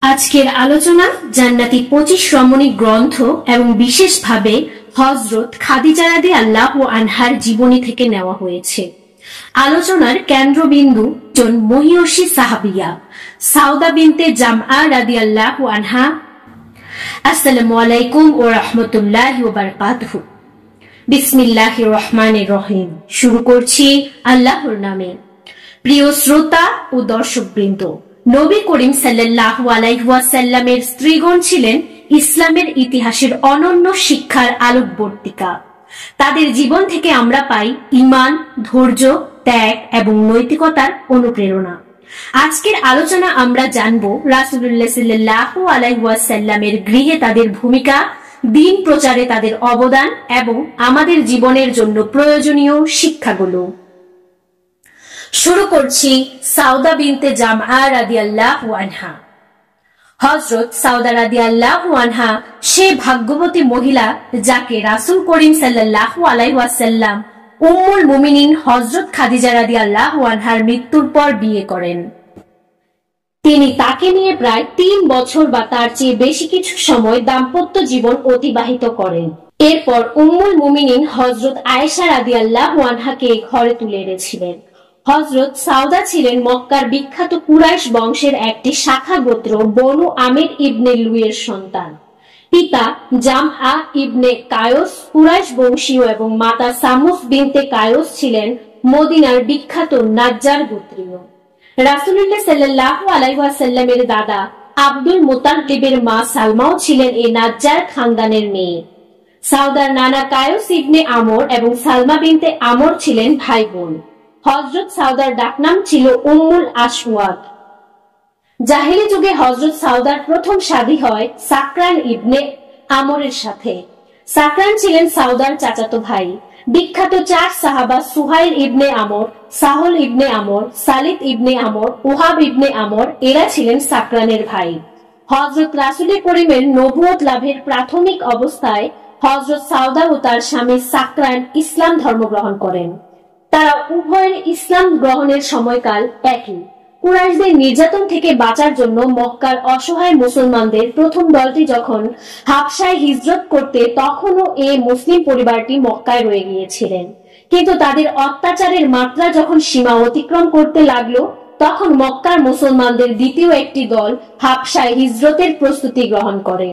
আজকের আলোচনা জান্নাতি 25 রমণী গ্রন্থ এবং বিশেষভাবে হযরত খাদিজা রাদিয়াল্লাহু আনহার জীবনী থেকে নেওয়া হয়েছে। আলোচনার কেন্দ্রবিন্দু জন মহিয়সী সাহাবিয়া সাউদা বিনতে জামআ রাদিয়াল্লাহু আনহা। আসসালামু আলাইকুম ওয়া রাহমাতুল্লাহি ওয়া বারাকাতুহু। বিসমিল্লাহির রহমানির রহিম। শুরু করছি আল্লাহর নামে। প্রিয় শ্রোতা ও দর্শকবৃন্দ, নবী করিম সাল্লাল্লাহু আলাইহি ওয়াসাল্লামের স্ত্রীগণ ছিলেন ইসলামের ইতিহাসের অনন্য শিক্ষার আলোকবর্তিকা। তাদের জীবন থেকে আমরা পাই ঈমান, ধৈর্য, ত্যাগ এবং নৈতিকতার অনুপ্রেরণা। আজকের আলোচনা আমরা জানব রাসূলুল্লাহ সাল্লাল্লাহু আলাইহি ওয়াসাল্লামের গৃহে তাদের ভূমিকা, দ্বীন প্রচারে তাদের অবদান এবং আমাদের জীবনের জন্য প্রয়োজনীয় শিক্ষাগুলো। শুরু করছি সাউদা বিনতে জামআ রাদিয়াল্লাহু আনহা। হযরত সাউদা রাদিয়াল্লাহু আনহা সে ভাগ্যবতী মহিলা যাকে রাসূল করিম সাল্লাল্লাহু আলাইহি ওয়াসাল্লাম উম্মুল মুমিনিন হযরত খাদিজা রাদিয়াল্লাহু আনহার মৃত্যুর পর বিয়ে করেন। তিনি তাকে নিয়ে প্রায় 3 বছর বা তার চেয়ে বেশি কিছু সময় দাম্পত্য জীবন অতিবাহিত করেন। এরপর উম্মুল মুমিনিন হযরত আয়েশা রাদিয়াল্লাহু আনহাকে ঘরে তুলে এনেছিলেন। হযরত সাউদা ছিলেন মক্কার বিখ্যাত কুরাইশ বংশের একটি শাখা গোত্র বনু আমির ইবনে লুইয়ের সন্তান। পিতা জামআ ইবনে কায়স কুরাইশ বংশীয় এবং মাতা সামুস বিনতে কায়স ছিলেন মদিনার বিখ্যাত নাজ্জার গোত্রীয়। রাসূলুল্লাহ সাল্লাল্লাহু আলাইহি ওয়াসাল্লামের দাদা আব্দুল মুতাল্লিবের মা সালমাও ছিলেন এই নাজ্জার খানদানের মেয়ে। সাউদার নানা কায়স ইবনে আমর এবং সালমা বিনতে আমর ছিলেন ভাই বোন। হযরত সাউদার ডাকনাম ছিল উম্মুল আসওয়াদ। জাহেলি যুগে হযরত সাউদার প্রথম শাদী হয় সাকরান ইবনে আমরের সাথে। সাকরান ছিলেন সাউদার চাচাতো ভাই। বিখ্যাত 4 সাহাবা সুহাইল ইবনে আমর, সাহল ইবনে আমর, সালিদ ইবনে আমর, উহাব ইবনে আমর এরা ছিলেন সাকরানের ভাই। হযরত রাসূল করিমের নবুয়ত লাভের প্রাথমিক অবস্থায় হযরত সাউদা ও তার স্বামী সাকরান ইসলাম ধর্ম গ্রহণ করেন। তারা উভয়ের ইসলাম গ্রহণের সময়কাল একই। কুরাইশদের নির্যাতন থেকে বাঁচার জন্য মক্কার অসহায় মুসলমানদের প্রথম দলটি যখন হাবশায় হিজরত করতে তখনও এই মুসলিম পরিবারটি মক্কায় রয়ে গিয়েছিলেন। কিন্তু তাদের অত্যাচারের মাত্রা যখন সীমা অতিক্রম করতে লাগলো তখন মক্কার মুসলমানদের দ্বিতীয় একটি দল হাবশায় হিজরতের প্রস্তুতি গ্রহণ করে।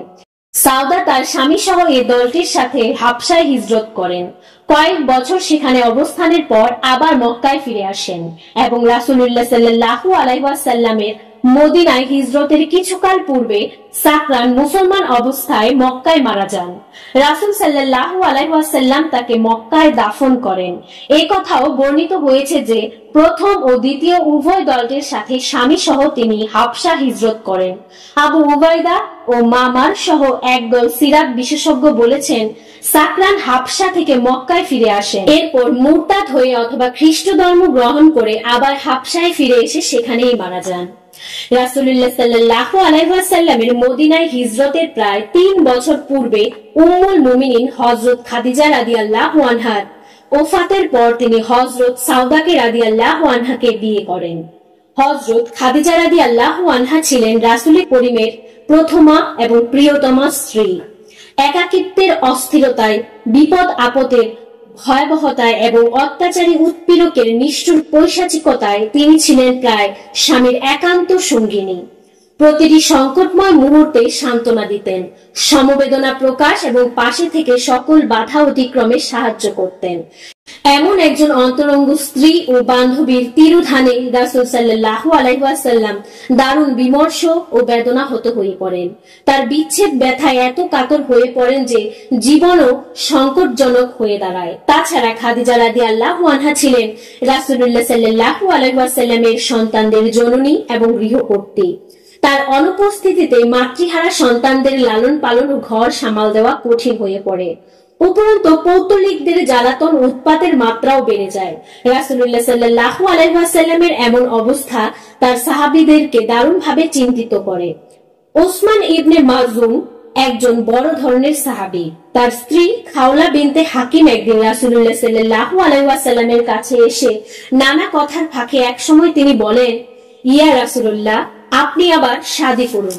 সাউদা তার স্বামী সহ এই দলটির সাথে হাবশায় হিজরত করেন। কয়েক বছর সেখানে অবস্থানের পর আবার মক্কায় ফিরে আসেন এবং রাসূলুল্লাহ সাল্লাল্লাহু আলাইহি ওয়াসাল্লামের মদিনায় হিজরতের কিছুকাল পূর্বে সাকরান মুসলমান অবস্থায় মক্কায় মারা যান। রাসূল সাল্লাল্লাহু আলাইহি ওয়াসাল্লাম তাকে মক্কায় দাফন করেন। এই কথাও বর্ণিত হয়েছে যে প্রথম ও দ্বিতীয় উভয় দলটির সাথে স্বামী সহ তিনি হাবশা হিজরত করেন। আবু উবাইদা ও মামার সহ একদল সিরাত বিশেষজ্ঞ বলেছেন সাকরান হাবশা থেকে মক্কায় ফিরে আসেন, এরপর মুরতাদ হয়ে অথবা খ্রিস্ট ধর্ম গ্রহণ করে আবার হাবশায় ফিরে এসে সেখানেই মারা যান। রাসূলুল্লাহ সাল্লাল্লাহু আলাইহি ওয়াসাল্লামের মদিনায় হিজরতের প্রায় 3 বছর পূর্বে উম্মুল মুমিনিন হযরত খাদিজা রাদিয়াল্লাহু আনহার ওফাতের পর তিনি হযরত সাউদাকে রাদিয়াল্লাহু আনহাকে বিয়ে করেন। হযরত খাদিজা রাদিয়াল্লাহু আনহা ছিলেন রাসূল করিমের প্রথমা এবং প্রিয়তমা স্ত্রী। একাকিত্বের অস্থিরতায়, বিপদ আপদের ভয়াবহতায় এবং অত্যাচারী উৎপীড়কের নিষ্ঠুর পৈশাচিকতায় তিনি ছিলেন প্রায় স্বামীর একান্ত সঙ্গিনী। প্রতিটি সংকটময় মুহূর্তে সান্ত্বনা দিতেন, সমবেদনা প্রকাশ এবং পাশে থেকে সকল বাধা অতিক্রমে সাহায্য করতেন। এমন একজন অন্তরঙ্গ স্ত্রী ও বান্ধবীর তিরোধানে রাসূল সাল্লাল্লাহু আলাইহি ওয়াসাল্লাম দারুণ বিমর্ষ ও বেদনাহত হয়ে পড়েন। তার বিচ্ছেদ ব্যথায় এত কাতর হয়ে পড়েন যে জীবনও সংকটজনক হয়ে দাঁড়ায়। তাছাড়া খাদিজা রাদিয়াল্লাহু আনহা ছিলেন রাসূলুল্লাহ সাল্লাল্লাহু আলাইহি ওয়াসাল্লামের সন্তানদের জননী এবং গৃহকর্ত্রী। তার অনুপস্থিতিতে মাতৃহারা সন্তানদের লালন পালন ও ঘর সামাল দেওয়া কঠিন হয়ে পড়ে। উপরন্তু পৌত্তলিকদের জ্বালাতন উৎপাতের মাত্রাও বেড়ে যায়। রাসূলুল্লাহ সাল্লাল্লাহু আলাইহি ওয়াসাল্লামের এমন অবস্থা তার সাহাবীদেরকে দারুণভাবে চিন্তিত করে। ওসমান ইবনে মাযুন একজন বড় ধরনের সাহাবী। তার স্ত্রী খাওলা বিনতে হাকিম একদিন রাসূলুল্লাহ সাল্লাল্লাহু আলাইহি ওয়াসাল্লামের কাছে এসে নানা কথার ফাঁকে একসময় তিনি বলেন, ইয়া রাসূলুল্লাহ, আপনি আবার শাদী করুন।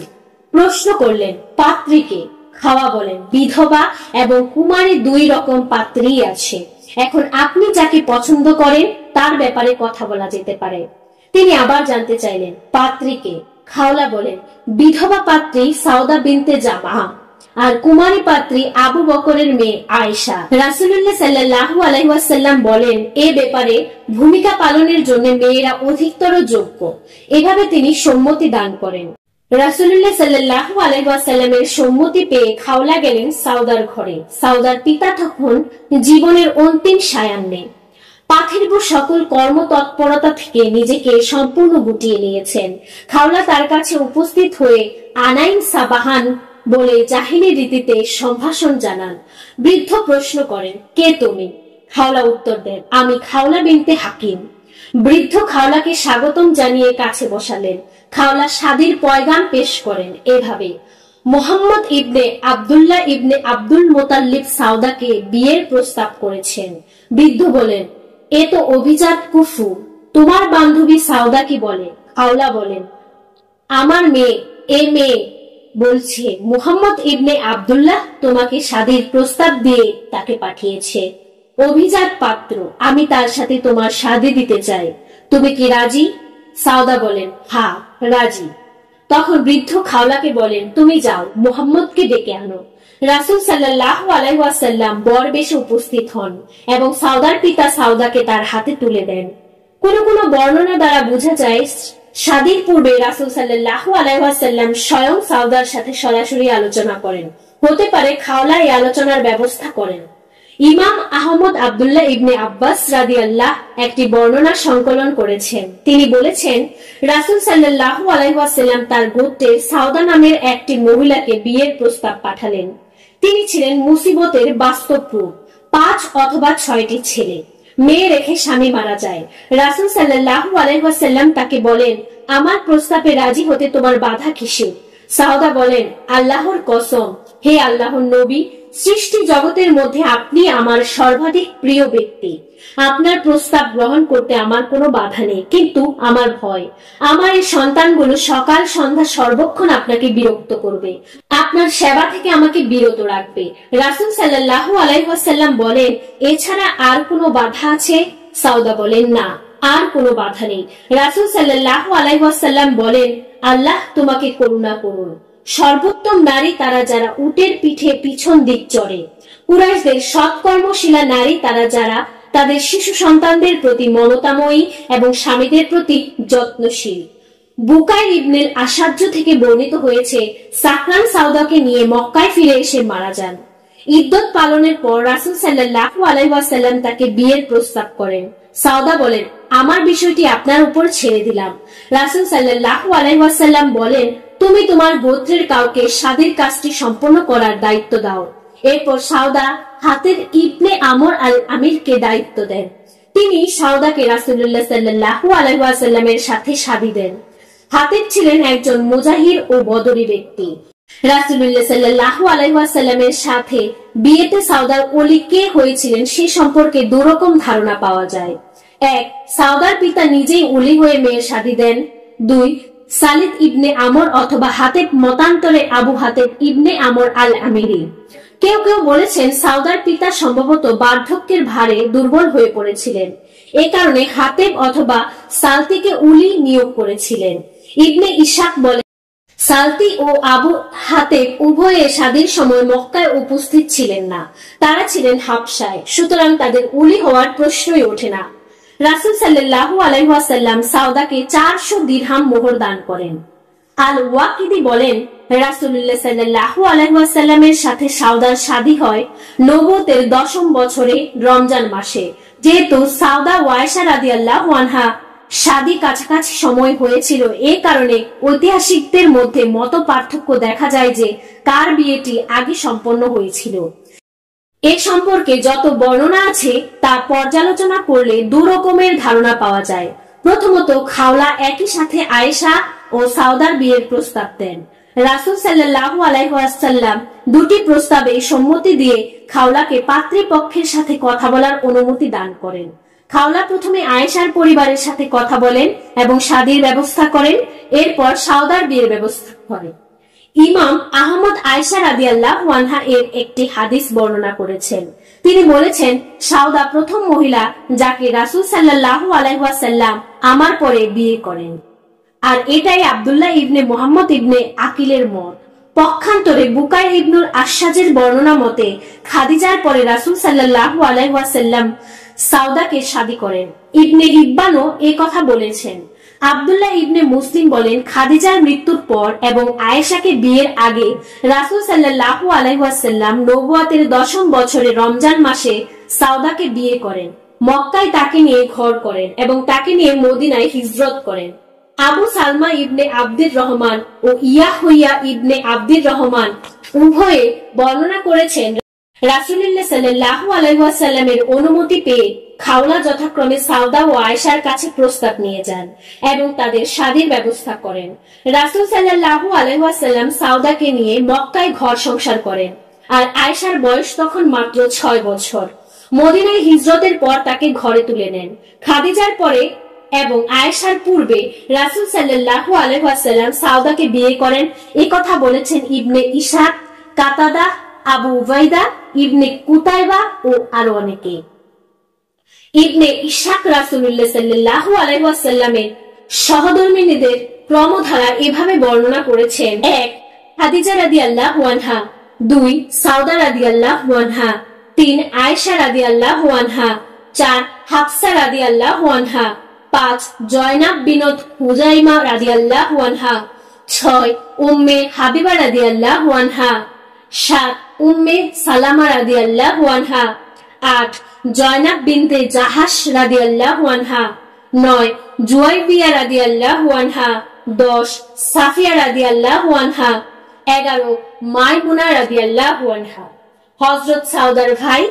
প্রশ্ন করলেন, পাত্রীকে? খাওয়া বলেন, বিধবা এবং কুমারী দুই রকম পাত্রী আছে। এখন আপনি যাকে পছন্দ করেন তার ব্যাপারে কথা বলা যেতে পারে। তিনি আবার জানতে চাইলেন, পাত্রীকে? খাওলা বলেন, বিধবা পাত্রী সাউদা বিনতে জামা আর কুমারী পাত্রী আবু বকরের মেয়ে আয়েশা। রাসূলুল্লাহ সাল্লাল্লাহু আলাইহি ওয়াসাল্লাম বলেন, এ ব্যাপারে ভূমিকা পালনের জন্য মেয়েরা অধিকতর যোগ্য। এভাবে তিনি সম্মতি দান করেন। রাসূলুল্লাহ সাল্লাল্লাহু আলাইহি ওয়াসাল্লামের সম্মতি পেয়ে খাওলা গেলেন সাউদার ঘরে। সাউদার পিতা তখন জীবনের অন্তিম সায়ান্নে পাথির্ব সকল কর্মতৎপরতা থেকে নিজেকে সম্পূর্ণ গুটিয়ে নিয়েছেন। খাওলা তার কাছে উপস্থিত হয়ে আনাইন সাবাহান বলে জাহিলি রীতিতে সম্ভাষণ জানান। বৃদ্ধ প্রশ্ন করেন, কে তুমি? খাওলা উত্তর দেন, আমি খাওলা বিনতে হাকিম। বৃদ্ধ খাওলাকে স্বাগতম জানিয়ে কাছে বসালেন। খাওলা শাদীর পয়গাম পেশ করেন এভাবে, মোহাম্মদ ইবনে আব্দুল্লাহ ইবনে আব্দুল মোতাল্লিব সাউদাকে বিয়ের প্রস্তাব করেছেন। বৃদ্ধ বলেন, এ তো অভিজাত কুফর। তোমার বান্ধবী সাউদা কি বলে? খাওলা বলেন, আমার মেয়ে, এ মেয়ে বলছে মুহাম্মদ ইবনে আব্দুল্লাহ তোমাকে শাদীর প্রস্তাব দিয়ে তাকে পাঠিয়েছে। অভিজাত পাত্র, আমি তার সাথে তোমার শাদী দিতে চাই। তুমি কি রাজি? সাউদা বলেন, হ্যাঁ রাজি। তখন বৃদ্ধ খাওলাকে বলেন, তুমি যাও, মুহাম্মদকে ডেকে আনো। রাসূল সাল্লাল্লাহু আলাইহি ওয়াসাল্লাম বর বেশে উপস্থিত হন এবং সাউদার পিতা সাউদাকে তার হাতে তুলে দেন। কোন কোন বর্ণনা দ্বারা বোঝা যায় শাদীর পূর্বে রাসূল সাল্লাল্লাহু আলাইহি ওয়াসাল্লাম স্বয়ং সাউদার সাথে সরাসরি আলোচনা করেন। হতে পারে খাওলা এই আলোচনার ব্যবস্থা করেন। ইমাম আহমদ আব্দুল্লাহ ইবনে আব্বাস রাদিয়াল্লাহ একটি বর্ণনা সংকলন করেছেন। তিনি বলেছেন, রাসূল সাল্লাল্লাহু আলাইহি ওয়াসাল্লাম তার গোত্রের সাউদা নামের একটি মহিলাকে বিয়ের প্রস্তাব পাঠালেন। তিনি ছিলেন মুসিবতের বাস্তব রূপ। 5 অথবা 6টি ছেলে, মেয়ে রেখে স্বামী মারা যায়। রাসূল সাল্লাল্লাহু আলাইহি ওয়াসাল্লাম তাকে বলেন, আমার প্রস্তাবে রাজি হতে তোমার বাধা কিসের? সাউদা বলেন, আল্লাহর কসম, হে আল্লাহর নবী, সৃষ্টি জগতের মধ্যে আপনি আমার সর্বাধিক প্রিয় ব্যক্তি। আপনার প্রস্তাব গ্রহণ করতে আমার কোনো বাধা নেই, কিন্তু আমার ভয়, আমার এই সন্তানগুলো সকাল সন্ধ্যা সর্বক্ষণ আপনাকে বিরক্ত করবে, আপনার সেবা থেকে আমাকে বিরত রাখবে। রাসূল সাল্লাল্লাহু আলাইহি ওয়াসাল্লাম বলেন, এছাড়া আর কোনো বাধা আছে? সাউদা বলেন, না, আর কোনো বাধা নেই। রাসূল সাল্লাল্লাহু আলাইহি ওয়াসাল্লাম বলেন, আল্লাহ তোমাকে করুণা করুন। সর্বোত্তম নারী তারা যারা উটের পিঠে পিছন দিক চড়ে। কুরাইশদের সৎকর্মশীলা নারী তারা যারা তাদের শিশু সন্তানদের প্রতি মমতাময়ী এবং স্বামীদের প্রতি যত্নশীল। বুকাইর ইবনুল আসাজ্জ থেকে বর্ণিত হয়েছে, সাকরান সাউদাকে নিয়ে মক্কায় ফিরে এসে মারা যান। ইদ্দত পালনের পর রাসূল সাল্লাল্লাহু আলাইহি ওয়াসাল্লাম তাকে বিয়ের প্রস্তাব করেন। সাউদা বলেন, আমার বিষয়টি আপনার উপর ছেড়ে দিলাম। রাসূল সাল্লাল্লাহু আলাইহি ওয়াসাল্লাম বলেন, তুমি তোমার গোত্রের কাউকে শাদীর কাজটি সম্পন্ন করার দায়িত্ব দাও। এরপর সাউদা হাতেব ইবনে আমর আল আমিরকে দায়িত্ব দেন। তিনি সাউদাকে রাসূলুল্লাহ সাল্লাল্লাহু আলাইহি ওয়াসাল্লামের সাথে শাদী দেন। হাতেব ছিলেন একজন মুজাহির ও বদরী ব্যক্তি। রাসূলুল্লাহ সাল্লাল্লাহু আলাইহি ওয়াসাল্লামের সাথে বিয়েতে সাউদার ওলি কে হয়েছিলেন সে সম্পর্কে দুরকম ধারণা পাওয়া যায়। 1, সাউদার পিতা নিজেই ওলি হয়ে মেয়ের শাদী দেন। 2, সালিদ ইবনে আমর অথবা হাতেব মতান্তরে আবু হাতেব ইবনে আমর আল আমিরি। কেউ কেউ বলেছেন সাউদার পিতা সম্ভবত বার্ধক্যের ভারে দুর্বল হয়ে পড়েছিলেন, এ কারণে হাতেব অথবা সালতিকে উলি নিয়োগ করেছিলেন। ইবনে ইশাক বলেন, সালতি ও আবু হাতেব উভয়ে শাদীর সময় মক্কায় উপস্থিত ছিলেন না, তারা ছিলেন হাবশায়, সুতরাং তাদের উলি হওয়ার প্রশ্নই ওঠে না। রাসূল সাল্লাল্লাহু আলাইহি ওয়াসাল্লাম সাউদাকে 400 দিরহাম মোহর দান করেন। আল ওয়াকিদি বলেন, রাসূলুল্লাহ সাল্লাল্লাহু আলাইহি ওয়াসাল্লামের সাথে সাউদার শাদী হয় নবুয়তের 10ম বছরে রমজান মাসে। যেহেতু সাউদা ও আয়েশা রাদিয়াল্লাহু আনহা শাদী কাছাকাছি সময় হয়েছিল, এ কারণে ঐতিহাসিকদের মধ্যে মত পার্থক্য দেখা যায় যে কার বিয়েটি আগে সম্পন্ন হয়েছিল। এ সম্পর্কে যত বর্ণনা আছে তা পর্যালোচনা করলে দুরকমের ধারণা পাওয়া যায়। প্রথমত, খাওলা একই সাথে আয়েশা ও সাউদার বিয়ের প্রস্তাব দেন। রাসূল সাল্লাল্লাহু আলাইহি ওয়াসাল্লাম দুটি প্রস্তাবে সম্মতি দিয়ে খাওলাকে পাত্রীপক্ষের সাথে কথা বলার অনুমতি দান করেন। খাওলা প্রথমে আয়েশার পরিবারের সাথে কথা বলেন এবং শাদীর ব্যবস্থা করেন, এরপর সাউদার বিয়ের ব্যবস্থা করেন। ইমাম আহমদ আয়েশা রাদিয়াল্লাহু আনহা এর একটি হাদিস বর্ণনা করেছেন। তিনি বলেছেন, সাউদা প্রথম মহিলা যাকে রাসূল সাল্লাল্লাহু আলাইহি ওয়াসাল্লাম আমার পরে বিয়ে করেন। আর এটাই আব্দুল্লাহ ইবনে মুহাম্মদ ইবনে আকিলের মত। পক্ষান্তরে বুকাইর ইবনুল আশাজের বর্ণনা মতে খাদিজার পরে রাসূল সাল্লাল্লাহু আলাইহি ওয়াসাল্লাম সাউদাকে শাদী করেন। ইবনে হিব্বানও এই কথা বলেছেন। আব্দুল্লাহ ইবনে মুসলিম বলেন, খাদিজার মৃত্যুর পর এবং আয়েশাকে বিয়ের আগে রাসূল সাল্লাল্লাহু আলাইহি ওয়াসাল্লাম নবুয়তের 10ম বছরে রমজান মাসে সাউদাকে বিয়ে করেন। মক্কায় তাকে নিয়ে ঘর করেন এবং তাকে নিয়ে মদিনায় হিজরত করেন। আবু সালমা ইবনে আব্দুর রহমান ও ইয়াহইয়া ইবনে আব্দুর রহমান উভয়ে বর্ণনা করেছেন, রাসূলুল্লাহ সাল্লাল্লাহু আলাইহি ওয়াসাল্লামের অনুমতি পেয়ে খাওলা যথাক্রমে সাউদা ও আয়েশার কাছে প্রস্তাব নিয়ে যান এবং তাদের শাদীর ব্যবস্থা করেন। রাসূল সাল্লাল্লাহু আলাইহি ওয়াসাল্লাম সাউদাকে নিয়ে মক্কায় ঘর সংসার করেন আর আয়েশার বয়স তখন মাত্র 6 বছর। মদিনায় হিজরতের পর তাকে ঘরে তুলে নেন। খাদিজার পরে এবং আয়েশার পূর্বে রাসূল সাল্লাল্লাহু আলাইহি ওয়াসাল্লাম সাউদাকে বিয়ে করেন। এই কথা বলেছেন ইবনে ইসহাক, কাতাদা, আবু উবাইদা, ইবনে কুতাইবা ও আরো অনেকে। ইবনে ইসহাক রাসূলুল্লাহ সাল্লাল্লাহু আলাইহি ওয়াসাল্লামের সহধর্মিণীদের ক্রমধারা এভাবে বর্ণনা করেছেন: 1 খাদিজা রাদিয়াল্লাহু আনহা, 2 সাউদা রাদিয়াল্লাহু আনহা, 3 আয়েশা রাদিয়াল্লাহু আনহা, 4 হাফসা রাদিয়াল্লাহু আনহা, 5 জয়নাব বিনত হুজাইমা রাদিয়াল্লাহু আনহা, 6 উম্মে হাবিবা রাদিয়াল্লাহু আনহা, 7 উম্মে সালামা রাদিয়াল্লাহু আনহা, 8 জয়নাব বিনতে জাহাশ রাদিয়াল্লাহু আনহা, 9 জুয়াইবিয়া রাদিয়াল্লাহু আনহা, 10 সাফিয়া রাদিয়াল্লাহু আনহা, 11 মাইমুনা রাদিয়াল্লাহু আনহা। হযরত সাউদার ভাই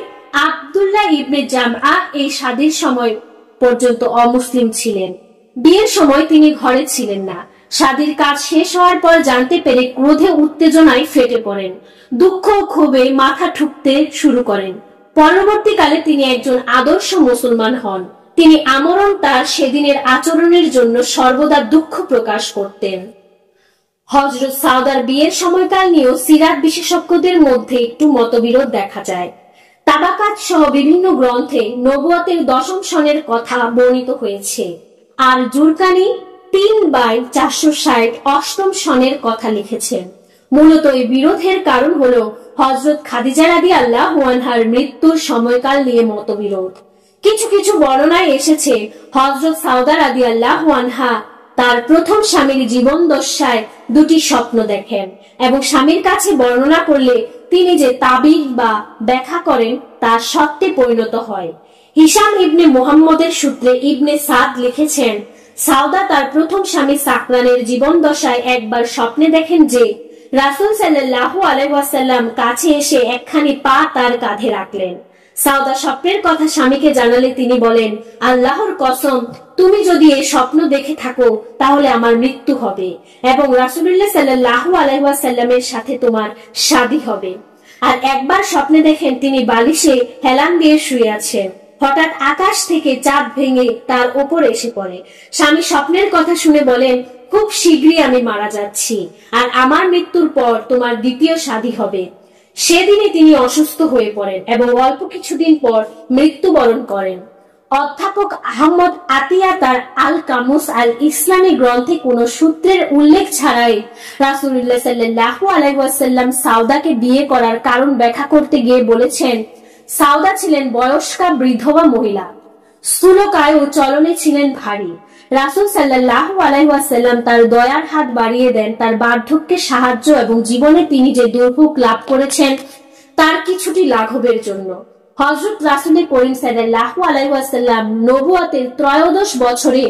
আব্দুল্লাহ ইবনে জামআ এই শাদীর সময় পর্যন্ত অমুসলিম ছিলেন। বিয়ের সময় তিনি ঘরে ছিলেন না। শাদীর কাজ শেষ হওয়ার পর জানতে পেরে ক্রোধে উত্তেজনায় ফেটে পড়েন। দুঃখ ও ক্ষোভে মাথা ঠুকতে শুরু করেন। পরবর্তীকালে তিনি একজন আদর্শ মুসলমান হন। তিনি আমরণ তার সেদিনের আচরণের জন্য সর্বদা দুঃখ প্রকাশ করতেন। হযরত সাউদার বিয়ের সময়কাল নিয়েও সিরাত বিশেষজ্ঞদের মধ্যে একটু মতবিরোধ দেখা যায়। তাবাকাত সহ বিভিন্ন গ্রন্থে নবুয়তের 10ম সনের কথা বর্ণিত হয়েছে। আর জুরকানি 3/460 8ম সনের কথা লিখেছেন। মূলত এই বিরোধের কারণ হলো হযরত খাদিজা রাদিয়াল্লাহু আনহার মৃত্যুর সময়কাল নিয়ে মতবিরোধ। কিছু কিছু বর্ণনায় এসেছে হযরত সাউদা রাদিয়াল্লাহু আনহা তার প্রথম স্বামীর জীবন দশায় 2টি স্বপ্ন দেখেন এবং স্বামীর কাছে বর্ণনা করলে তিনি যে তাবিজ বা ব্যাখ্যা করেন তা সত্যে পরিণত হয়। হিশাম ইবনে মুহাম্মদের সূত্রে ইবনে সাদ লিখেছেন, সাউদা তার প্রথম স্বামী সাকরানের জীবন দশায় একবার স্বপ্নে দেখেন যে রাসূল সাল্লাল্লাহু আলাইহি ওয়াসাল্লাম কাছে এসে একখানি পা তার কাঁধে রাখলেন। সাউদা স্বপ্নের কথা স্বামীকে জানালে তিনি বলেন, আল্লাহর কসম, তুমি যদি এই স্বপ্ন দেখে থাকো তাহলে আমার মৃত্যু হবে এবং রাসূলুল্লাহ সাল্লাল্লাহু আলাইহি ওয়াসাল্লামের সাথে তোমার শাদী হবে। আর একবার স্বপ্নে দেখেন তিনি বালিশে হেলান দিয়ে শুয়ে আছেন। হঠাৎ আকাশ থেকে চাঁদ ভেঙে তার ওপর এসে পড়ে। স্বামী স্বপ্নের কথা শুনে বলেন, খুব শীঘ্রই আমি মারা যাচ্ছি আর আমার মৃত্যুর পর তোমার দ্বিতীয় শাদী হবে। সেদিনই তিনি অসুস্থ হয়ে পড়েন এবং অল্প কিছুদিন পর মৃত্যুবরণ করেন। অধ্যাপক আহমদ আতিয়া তার আল কামুস আল ইসলামী গ্রন্থে কোনো সূত্রের উল্লেখ ছাড়াই রাসূলুল্লাহ সাল্লাল্লাহু আলাইহি ওয়াসাল্লাম সাউদাকে বিয়ে করার কারণ ব্যাখ্যা করতে গিয়ে বলেছেন, সাউদা ছিলেন বয়স্কা বিধবা মহিলা, স্থূলকায় ও চলনে ছিলেন ভারী। রাসূল সাল্লাল্লাহু আলাইহি ওয়াসাল্লাম তার দয়ার হাত বাড়িয়ে দেন তার বার্ধক্যে সাহায্য এবং জীবনে তিনি যে দুর্ভোগ লাভ করেছেন তার কিছুটি লাঘবের জন্য। হযরত রাসূল করিম সাল্লাল্লাহু আলাইহি ওয়াসাল্লাম নবুয়তের 13 বছরে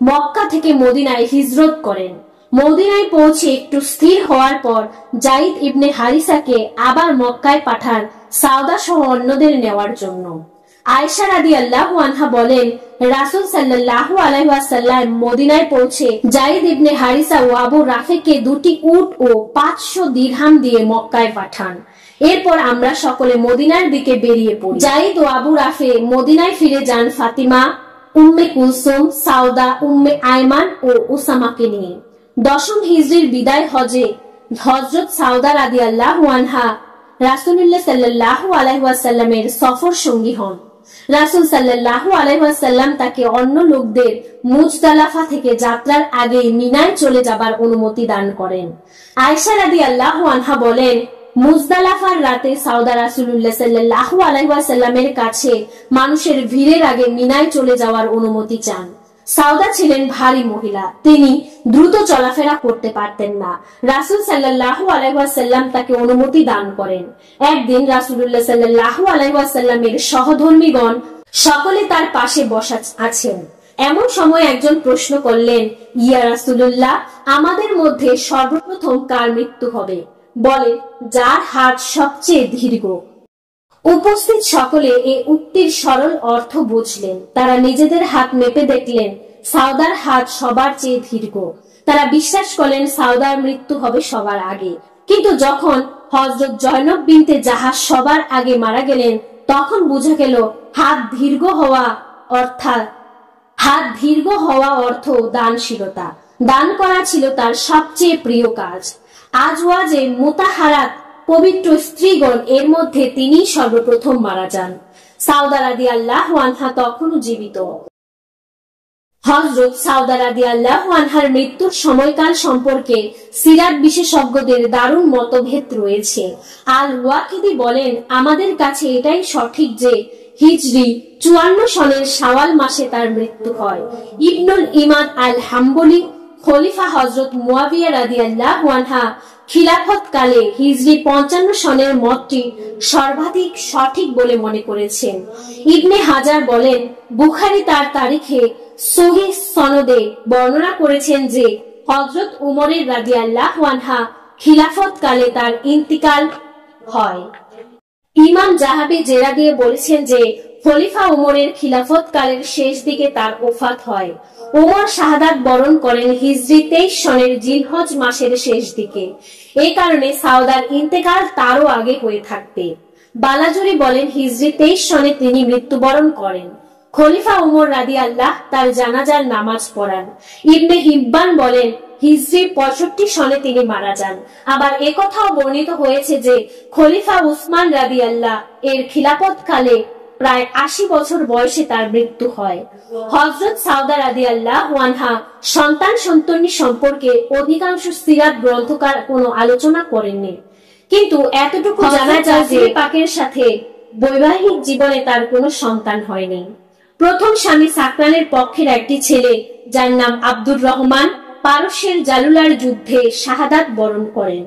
মক্কা থেকে মদিনায় হিজরত করেন। মদিনায় পৌঁছে একটু স্থির হওয়ার পর যায়েদ ইবনে হারিসাকে আবার মক্কায় পাঠান সাউদা সহ অন্যদের নেওয়ার জন্য। আয়েশা রাদিয়াল্লাহু আনহা বলেন, রাসূল সাল্লাল্লাহু আলাইহি ওয়াসাল্লাম মদিনায় পৌঁছে যায়েদ ইবনে হারিসা ও আবু রাফেকে 2টি উট ও 500 দিরহাম দিয়ে মক্কায় পাঠান। এরপর আমরা সকলে মদিনার দিকে বেরিয়ে পড়ি। যায়েদ ও আবু রাফে মদিনায় ফিরে যান ফাতিমা, উম্মে কুলসুম, সাউদা, উম্মে আয়মান ও উসামাকে নিয়ে। 10ম হিজরির বিদায় হজে হযরত সাউদা রাদিয়াল্লাহু আনহা রাসূলুল্লাহ সাল্লাল্লাহু আলাইহি ওয়াসাল্লামের সফর সঙ্গী হন। রাসূল সাল্লাল্লাহু আলাইহি ওয়াসাল্লাম তাকে অন্য লোকদের মুজদালাফা থেকে যাত্রার আগে মিনায় চলে যাবার অনুমতি দান করেন। আয়েশা রাদিয়াল্লাহু আনহা বলেন, মুজদালাফার রাতে সাউদা রাসূলুল্লাহ সাল্লাল্লাহু আলাইহি ওয়াসাল্লামের কাছে মানুষের ভিড়ের আগে মিনায় চলে যাওয়ার অনুমতি চান। সাউদা ছিলেন ভারী মহিলা, তিনি দ্রুত চলাফেরা করতে পারতেন না। রাসূল সাল্লাল্লাহু আলাইহি ওয়াসাল্লাম তাকে অনুমতি দান করেন। একদিন রাসূলুল্লাহ সাল্লাল্লাহু আলাইহি ওয়াসাল্লামের সহধর্মীগণ সকলে তার পাশে বসা আছেন। এমন সময় একজন প্রশ্ন করলেন, ইয়া রাসূলুল্লাহ, আমাদের মধ্যে সর্বপ্রথম কার মৃত্যু হবে? বলে, যার হাত সবচেয়ে দীর্ঘ। উপস্থিত সকলে এই উক্তির সরল অর্থ বুঝলেন। তারা নিজেদের হাত মেপে দেখলেন সাউদার হাত সবার চেয়ে দীর্ঘ। তারা বিশ্বাস করলেন সাউদার মৃত্যু হবে সবার আগে। কিন্তু যখন হযরত জয়নব বিনতে জাহাশ সবার আগে মারা গেলেন, তখন বোঝা গেল হাত দীর্ঘ হওয়া অর্থ দানশীলতা। দান করা ছিল তার সবচেয়ে প্রিয় কাজ। আজওয়াজে মুতাহারাত পবিত্র স্ত্রীগণ এর মধ্যে তিনি সর্বপ্রথম মারা যান। সাউদা রাদিয়াল্লাহু আনহা তখনও জীবিত। হযরত সাউদা রাদিয়াল্লাহু আনহার মৃত্যুর সময়কাল সম্পর্কে সিরাত বিশেষজ্ঞদের দারুণ মতভেদ রয়েছে। আল ওয়াকিদি বলেন, আমাদের কাছে এটাই সঠিক যে হিজরি 54 সনের শাওয়াল মাসে তার মৃত্যু হয়। ইবনুল ইমাদ আল হাম্বলি খলিফা হযরত মুয়াবিয়া রাদিয়াল্লাহু আনহা খিলাফত কালে হিজরি 55 সনের মতটি সর্বাধিক সঠিক বলে মনে করেছেন। ইবনে হাজার বলেন, বুখারী তার তারিখে সহিহ সনদে বর্ণনা করেছেন যে হযরত উমরের রাদিয়াল্লাহু আনহা খিলাফত কালে তার ইন্তিকাল হয়। ইমাম জাহাবি জেরা দিয়ে বলেছেন যে খলিফা উমরের খিলাফত কালের শেষ দিকে তার ওফাত হয়। উমর শাহাদাত বরণ করেন হিজরি 23 সনের জিলহজ মাসের শেষ দিকে। এই কারণে সাউদার ইন্তেকাল তারও আগে হয়ে থাকবে। বালাজুরি বলেন, হিজরি 23 সনে তিনি মৃত্যুবরণ করেন। খলিফা উমর রাদিয়াল্লাহ তার জানাজার নামাজ পড়ান। ইবনে হিব্বান বলেন, হিজরি 65 সনে তিনি মারা যান। আবার একথাও বর্ণিত হয়েছে যে খলিফা উসমান রাদিয়াল্লাহ এর খিলাফত কালে প্রায় 80 বছর বয়সে তার মৃত্যু হয়। হযরত সাউদা রাদিয়াল্লাহু আনহা সন্তান সন্ততি সম্পর্কে অধিকাংশ সিরাত গ্রন্থকার কোনো আলোচনা করেননি। কিন্তু এতটুকু জানা যায় যে পাকের সাথে বৈবাহিক জীবনে তার কোনো সন্তান হয়নি। প্রথম স্বামী সাকরানের পক্ষের একটি ছেলে, যার নাম আব্দুর রহমান, পারস্যের জালুলার যুদ্ধে শাহাদাত বরণ করেন।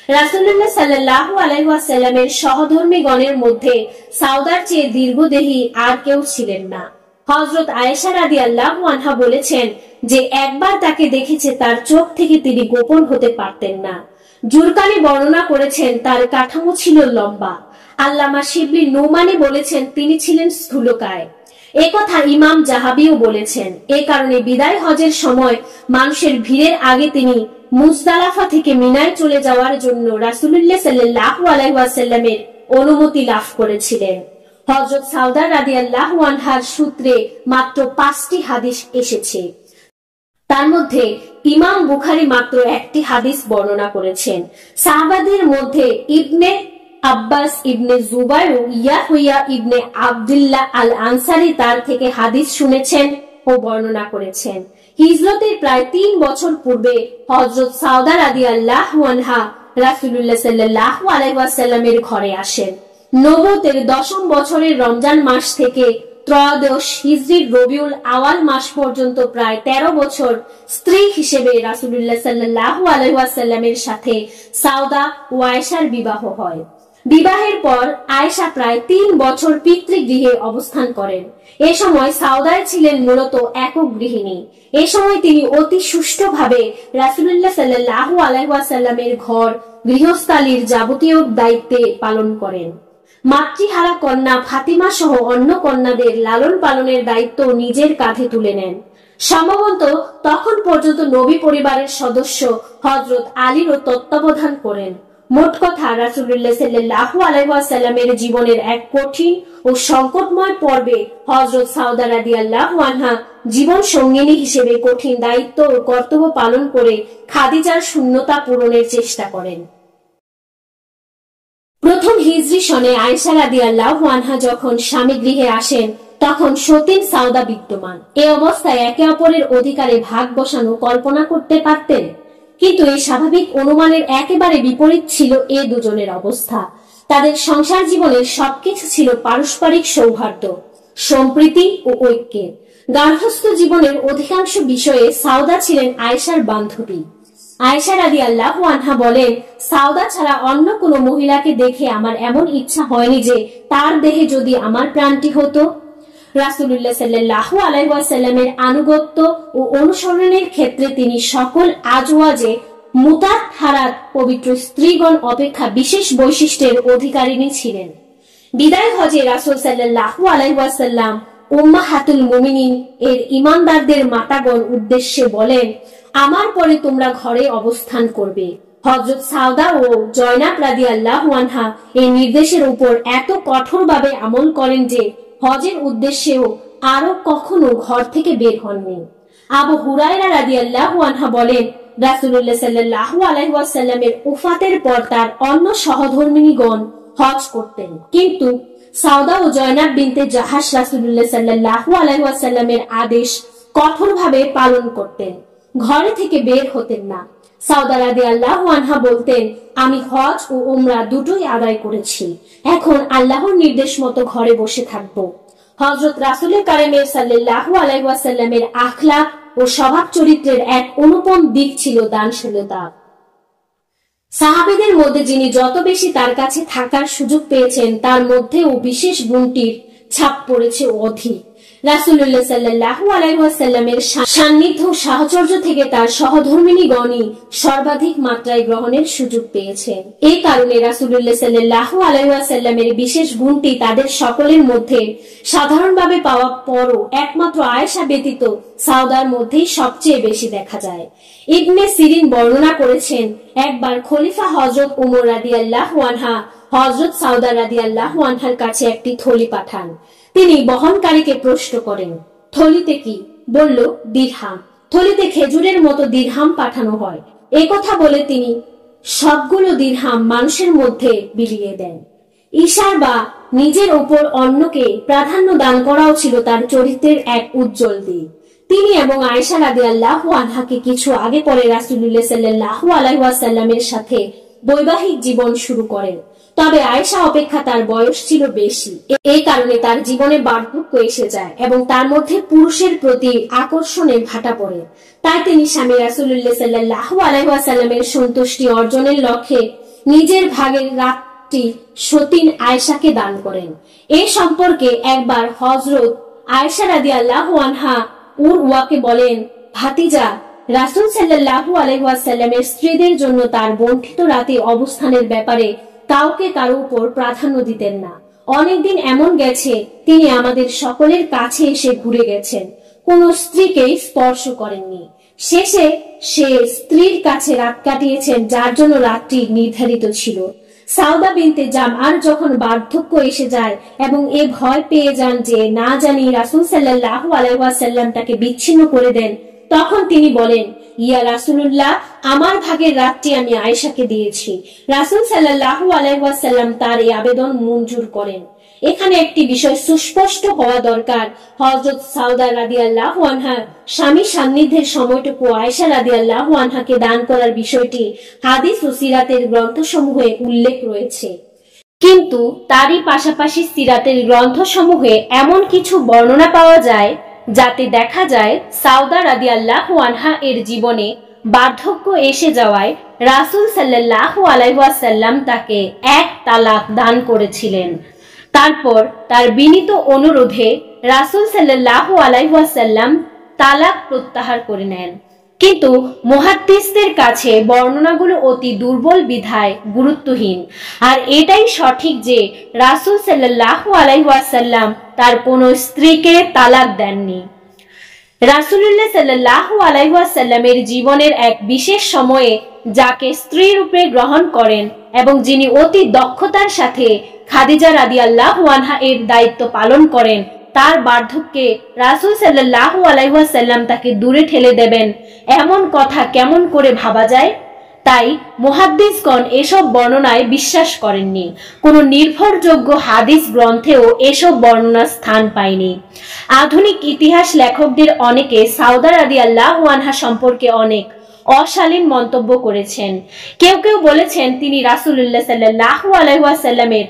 রাসূলুল্লাহ সাল্লাল্লাহু আলাইহি ওয়াসাল্লামের সহধর্মীগণের মধ্যে সাউদার চেয়ে দীর্ঘদেহী আর কেউ ছিলেন না। হযরত আয়েশা রাদিয়াল্লাহু আনহা বলেছেন যে একবার তাকে দেখেছে, তার চোখ থেকে তিনি গোপন হতে পারতেন না। জুরকানি বর্ণনা করেছেন তার কাঠামো ছিল লম্বা। আল্লামা শিবলি নুমানি বলেছেন তিনি ছিলেন স্থূলকায়। একথা ইমাম জাহাবিও বলেছেন। এই কারণে বিদায় হজের সময় মানুষের ভিড়ের আগে তিনি মুজদালাফা থেকে মিনায় চলে যাওয়ার জন্য রাসূলুল্লাহ সাল্লাল্লাহু আলাইহি ওয়াসাল্লামের অনুমতি লাভ করেছিলেন। হযরত সাউদা রাদিয়াল্লাহু আনহার সূত্রে মাত্র 5টি হাদিস এসেছে। তার মধ্যে ইমাম বুখারী মাত্র একটি হাদিস বর্ণনা করেছেন। সাহাবাদের মধ্যে ইবনে আব্বাস, ইবনে জুবাইর ও ইয়াহইয়া ইবনে আব্দুল্লাহ আল আনসারী তার থেকে হাদিস শুনেছেন ও বর্ণনা করেছেন। হিজরতের প্রায় 3 বছর পূর্বে হযরত সাউদা রাদিয়াল্লাহু আনহা রাসূলুল্লাহ সাল্লাল্লাহু আলাইহি ওয়াসাল্লামের ঘরে আসেন। নবুয়তের 10ম বছরের রমজান মাস থেকে ত্রয়োদশ হিজরির রবিউল আওয়াল মাস পর্যন্ত প্রায় 13 বছর স্ত্রী হিসেবে রাসূলুল্লাহ সাল্লাল্লাহু আলাইহি ওয়াসাল্লামের সাথে সাউদা ও আয়েশার বিবাহ হয়। বিবাহের পর আয়েশা প্রায় 3 বছর পিতৃগৃহে অবস্থান করেন। এ সময় সাউদায় ছিলেন মূলত একক গৃহিণী। এ সময় তিনি অতি সুষ্ঠুভাবে রাসূলুল্লাহ সাল্লাল্লাহু আলাইহি ওয়াসাল্লামের ঘর গৃহস্থালীর যাবতীয় দায়িত্ব পালন করেন। মাতৃহারা কন্যা ফাতিমা সহ অন্য কন্যাদের লালন পালনের দায়িত্ব নিজের কাঁধে তুলে নেন। সম্ভবত তখন পর্যন্ত নবী পরিবারের সদস্য হযরত আলীরও তত্ত্বাবধান করেন। মোট কথা রাসূলুল্লাহ সাল্লাল্লাহু আলাইহি ওয়াসাল্লামের জীবনের এক কঠিন ও সংকটময় পর্বে হযরত সাউদা রাদিয়াল্লাহু আনহা জীবন সঙ্গিনী হিসেবে কঠিন দায়িত্ব ও কর্তব্য পালন করে খাদিজার শূন্যতা পূরণের চেষ্টা করেন। প্রথম হিজরি সনে আয়েশা রাদিয়াল্লাহু আনহা যখন স্বামী গৃহে আসেন তখন সতীন সাউদা বিদ্যমান। এই অবস্থায় একে অপরের অধিকারে ভাগ বসানো কল্পনা করতে পারতেন, কিন্তু এই স্বাভাবিক অনুমানের একেবারে বিপরীত ছিল এ দুজনের অবস্থা। তাদের সংসার জীবনের সবকিছু ছিল পারস্পরিক সৌহার্দ্য, সম্প্রীতি ও ঐক্যের। গার্হস্থ্য জীবনের অধিকাংশ বিষয়ে সাউদা ছিলেন আয়েশার বান্ধবী। আয়েশা রাদিয়াল্লাহু আনহা বলেন, সাউদা ছাড়া অন্য কোনো মহিলাকে দেখে আমার এমন ইচ্ছা হয়নি যে তার দেহে যদি আমার প্রাণটি হতো। রাসূলুল্লাহ সাল্লাল্লাহু আলাইহি ওয়াসাল্লামের আনুগত্য ও অনুসরণের ক্ষেত্রে তিনি সকল আজওয়াজে মুতাহহারাত পবিত্র স্ত্রীগণ অপেক্ষা বিশেষ বৈশিষ্ট্যের অধিকারিণী ছিলেন। বিদায় হজে রাসূল সাল্লাল্লাহু আলাইহি ওয়াসাল্লাম উম্মাহাতুল মুমিনিন এর ঈমানদারদের মাতাগণ উদ্দেশ্যে বলেন, আমার পরে তোমরা ঘরে অবস্থান করবে। হযরত সাউদা ও জয়নাব রাদিয়াল্লাহু আনহা এই নির্দেশের উপর এত কঠোরভাবে আমল করেন যে হজের উদ্দেশ্যেও আরো কখনো ঘর থেকে বের হননি। আবু হুরায়রা রাদিয়াল্লাহু আনহা বলেন, রাসূলুল্লাহ সাল্লাল্লাহু আলাইহি ওয়াসাল্লামের ওফাতের পর তার অন্য সহধর্মিণীগণ হজ করতেন, কিন্তু সাউদা ও জয়নাব বিনতে জাহাশ রাসূলুল্লাহ সাল্লাল্লাহু আলাইহি ওয়াসাল্লামের আদেশ কঠোরভাবে পালন করতেন, ঘরে থেকে বের হতেন না। সাউদা রাদিয়াল্লাহু আনহা বলতেন, আমি হজ ও উমরা দুটোই আদায় করেছি, এখন আল্লাহর নির্দেশ মতো ঘরে বসে থাকব। হযরত রাসূল কারীমের সাল্লাল্লাহু আলাইহি ওয়াসাল্লামের আখলাক ও স্বভাব চরিত্রের এক অনুপম দিক ছিল দানশীলতা। সাহাবীদের মধ্যে যিনি যত বেশি তার কাছে থাকার সুযোগ পেয়েছেন তার মধ্যেও বিশেষ গুণটির ছাপ পড়েছে অধিক। রাসূলুল্লাহ সাল্লাল্লাহু আলাইহি ওয়াসাল্লামের সান্নিধ্য সাহচর্য থেকে তার সহধর্মিণীগণই সর্বাধিক মাত্রায় গ্রহণের সুযোগ পেয়েছেন। এই কারণে রাসূলুল্লাহ সাল্লাল্লাহু আলাইহি ওয়াসাল্লামের বিশেষ গুণটি তাদের সকলের মধ্যে সাধারণভাবে পাওয়া পরও একমাত্র আয়েশা ব্যতীত সাউদার মধ্যেই সবচেয়ে বেশি দেখা যায়। ইবনে সিরিন বর্ণনা করেছেন, একবার খলিফা হযরত উমর রাদিয়াল্লাহু আনহা হযরত সাউদা রাদিয়াল্লাহু আনহার কাছে একটি থলি পাঠান। তিনি বহনকারীকে প্রশ্ন করেন, থলিতে কি? বলল, দিরহাম। থলিতে খেজুরের মতো দিরহাম পাঠানো হয়। এই কথা বলে তিনি সবগুলো দিরহাম মানুষের মধ্যে বিলিয়ে দেন। ঈশার বা নিজের উপর অন্যকে প্রাধান্য দান করাও ছিল তার চরিত্রের এক উজ্জ্বল দিক। তিনি এবং আয়েশা রাদিয়াল্লাহু আনহাকে কিছু আগে পরে রাসূলুল্লাহ সাল্লাল্লাহু আলাইহি ওয়াসাল্লামের সাথে বৈবাহিক জীবন শুরু করেন। তবে আয়েশা অপেক্ষা তার বয়স ছিল বেশি, এই কারণে তার জীবনে বার্ধক্য এসে যায় এবং তার মধ্যে পুরুষের প্রতি আকর্ষণের ভাটা পড়ে। তাই তিনি স্বামী রাসূলুল্লাহ সাল্লাল্লাহু আলাইহি ওয়াসাল্লামের সন্তুষ্টি অর্জনের লক্ষ্যে নিজের ভাগের রাতটি সতীন আয়েশাকে দান করেন। এই সম্পর্কে একবার হযরত আয়েশা রাদিয়াল্লাহু আনহা উরওয়াকে বলেন, ভাতিজা, রাসূল সাল্লাল্লাহু আলাইহি ওয়াসাল্লামের স্ত্রীদের জন্য তার বন্ধিত রাতে অবস্থানের ব্যাপারে কাউকে কারো উপর প্রাধান্য দিতেন না। অনেকদিন এমন গেছে তিনি আমাদের সকলের কাছে এসে ঘুরে গেছেন, কোন স্ত্রীকে স্পর্শ করেননি। শেষে সে স্ত্রীর কাছে রাত কাটিয়েছেন যার জন্য রাতটি নির্ধারিত ছিল। সাউদা বিনতে জামআর যখন বার্ধক্য এসে যায় এবং এ ভয় পেয়ে যান যে না জানি রাসূল সাল্লাল্লাহু আলাইহি ওয়াসাল্লাম তাকে বিচ্ছিন্ন করে দেন, তখন তিনি বলেন, ইয়া রাসূলুল্লাহ, আমার ভাগের রাতটি আমি আয়েশাকে দিয়েছি। রাসূল সাল্লাল্লাহু আলাইহি ওয়াসাল্লাম তার এই আবেদন মঞ্জুর করেন। এখানে একটি বিষয় সুস্পষ্ট হওয়া দরকার, হযরত সাউদা রাদিয়াল্লাহু আনহা স্বামী সান্নিধ্যের সময়টুকু আয়েশা রাদিয়াল্লাহু আনহাকে দান করার বিষয়টি হাদিস ও সিরাতের গ্রন্থসমূহে উল্লেখ রয়েছে, কিন্তু তারই পাশাপাশি সিরাতের গ্রন্থসমূহে এমন কিছু বর্ণনা পাওয়া যায় যাতে দেখা যায় সাউদা রাদিয়াল্লাহু আনহা এর জীবনে বার্ধক্য এসে যাওয়ায় রাসূল সাল্লাল্লাহু আলাইহি ওয়াসাল্লাম তাকে এক তালাক দান করেছিলেন। তারপর তার বিনীত অনুরোধে রাসূল সাল্লাল্লাহু আলাইহি ওয়াসাল্লাম তালাক প্রত্যাহার করে নেন। কিন্তু মুহাদ্দিসদের কাছে বর্ণনাগুলো অতি দুর্বল বিধায় গুরুত্বহীন, আর এটাই সঠিক যে রাসূল সাল্লাল্লাহু আলাইহি ওয়াসাল্লাম তার কোনো স্ত্রীকে তালাক দেননি। রাসূলুল্লাহ সাল্লাল্লাহু আলাইহি ওয়াসাল্লামের জীবনের এক বিশেষ সময়ে যাকে স্ত্রী রূপে গ্রহণ করেন এবং যিনি অতি দক্ষতার সাথে খাদিজা রাদিয়াল্লাহু আনহা এর দায়িত্ব পালন করেন, তার বার্ধক্যে রাসূল সাল্লাল্লাহু আলাইহি ওয়াসাল্লাম তাকে দূরে ঠেলে দেবেন, এমন কথা কেমন করে ভাবা যায়? তাই মুহাদ্দিসগণ এসব বর্ণনায় বিশ্বাস করেননি। কোনো নির্ভরযোগ্য হাদিস গ্রন্থেও এসব বর্ণনা স্থান পায়নি। আধুনিক ইতিহাস লেখকদের অনেকে সাউদা রাদিয়াল্লাহু আনহা সম্পর্কে অনেক অশালীন মন্তব্য করেছেন। কেউ কেউ বলেছেন তিনি রাসূলুল্লাহ সাল্লাল্লাহু আলাইহি ওয়াসাল্লামের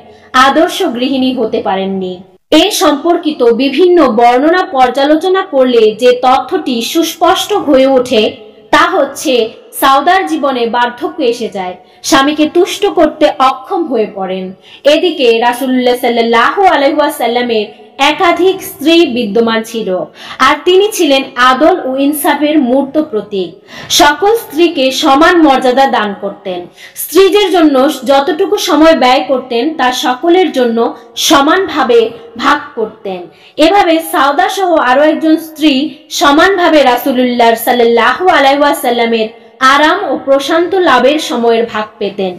আদর্শ গৃহিণী হতে পারেননি। এ সম্পর্কিত বিভিন্ন বর্ণনা পর্যালোচনা করলে যে তথ্যটি সুস্পষ্ট হয়ে ওঠে তা হচ্ছে সাউদার জীবনে বার্ধক্য এসে যায়, স্বামীকে তুষ্ট করতে অক্ষম হয়ে পড়েন। এদিকে রাসূলুল্লাহ সাল্লাল্লাহু আলাইহি ওয়াসাল্লামের একাধিক স্ত্রী বিদ্যমান ছিল, আর তিনি ছিলেন আদল ও ইনসাফের মূর্ত প্রতীক। সকল স্ত্রীকে সমান মর্যাদা দান করতেন। স্ত্রীদের জন্য যতটুকু সময় ব্যয় করতেন তা সকলের জন্য সমানভাবে ভাগ করতেন। এভাবে সাউদা সহ আরো একজন স্ত্রী সমানভাবে রাসূলুল্লাহ সাল্লাল্লাহু আলাইহি ওয়াসাল্লামের আরাম ও প্রশান্ত লাভের সময়ের ভাগ পেতেন।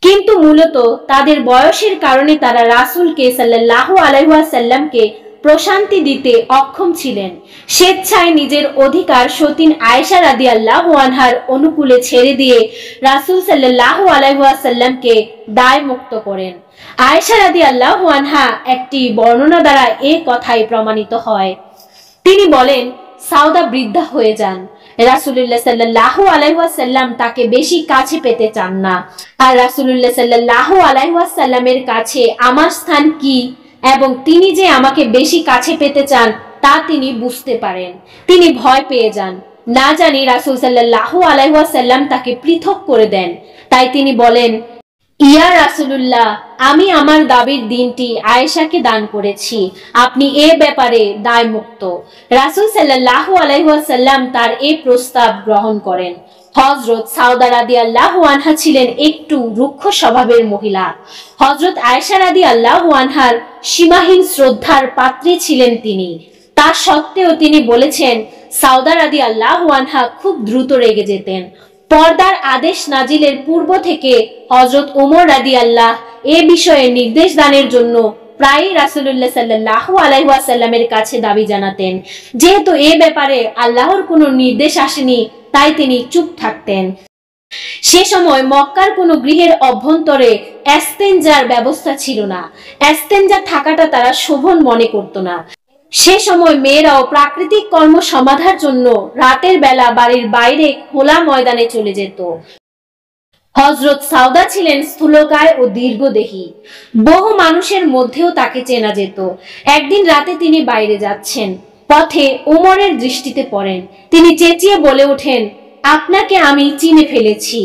কিন্তু মূলত তাদের বয়সের কারণে তারা রাসূলকে সাল্লাল্লাহু আলাইহি ওয়াসাল্লামকে প্রশান্তি দিতে অক্ষম ছিলেন। স্বেচ্ছায় নিজের অধিকার সতীন আয়েশা রাদিয়াল্লাহু আনহার অনুকূলে ছেড়ে দিয়ে রাসূল সাল্লাল্লাহু আলাইহি ওয়াসাল্লামকে দায় মুক্ত করেন। আয়েশা রাদিয়াল্লাহু আনহা একটি বর্ণনা দ্বারা এই কথাই প্রমাণিত হয়। তিনি বলেন, সাউদা বৃদ্ধা হয়ে যান। রাসূলুল্লাহ সাল্লাল্লাহু আলাইহি ওয়াসাল্লাম তাকে বেশি কাছে পেতে চান না। আর রাসূলুল্লাহ সাল্লাল্লাহু আলাইহি ওয়াসাল্লামের কাছে আমার স্থান কি এবং তিনি যে আমাকে বেশি কাছে পেতে চান তা তিনি বুঝতে পারেন। তিনি ভয় পেয়ে যান, না জানি রাসূল সাল্লাল্লাহু আলাইহি ওয়াসাল্লাম তাকে পৃথক করে দেন। তাই তিনি বলেন, ইয়া রাসূলুল্লাহ, আমি আমার দাবির দিনটি আয়েশাকে দান করেছি, আপনি এ ব্যাপারে দায়মুক্ত। রাসূল সাল্লাল্লাহু আলাইহি ওয়াসাল্লাম তার এই প্রস্তাব গ্রহণ করেন। হযরত সাউদা রাদিয়াল্লাহু আনহা ছিলেন একটু রুক্ষ স্বভাবের মহিলা। হযরত আয়েশা রাদিয়াল্লাহু আনহার সীমাহীন শ্রদ্ধার পাত্রী ছিলেন তিনি। তা সত্ত্বেও তিনি বলেছেন, সাউদা রাদিয়াল্লাহু আনহা খুব দ্রুত রেগে যেতেন। পর্দার আদেশ নাজিলের পূর্ব থেকে হযরত ওমর রাদিয়াল্লাহ এ বিষয়ে নির্দেশ দানের জন্য প্রায়ই রাসূলুল্লাহ সাল্লাল্লাহু আলাইহি ওয়াসাল্লামের কাছে দাবি জানাতেন। যেহেতু এ ব্যাপারে আল্লাহর কোনো নির্দেশ আসেনি, তাই তিনি চুপ থাকতেন। সে সময় মক্কার কোনো গৃহের অভ্যন্তরে এস্তেঞ্জার ব্যবস্থা ছিল না। এস্তেঞ্জা থাকাটা তারা শোভন মনে করত না। সে সময় মেয়েরাও প্রাকৃতিক কর্ম সমাধার জন্য রাতের বেলা বাড়ির বাইরে খোলা ময়দানে চলে যেত। হযরত সাউদা ছিলেন স্থূলকায় ও দীর্ঘদেহী। বহু মানুষের মধ্যেও তাকে চেনা যেত। একদিন রাতে তিনি বাইরে যাচ্ছেন, পথে ওমরের দৃষ্টিতে পড়েন। তিনি চেঁচিয়ে বলে ওঠেন, আপনাকে আমি চিনে ফেলেছি।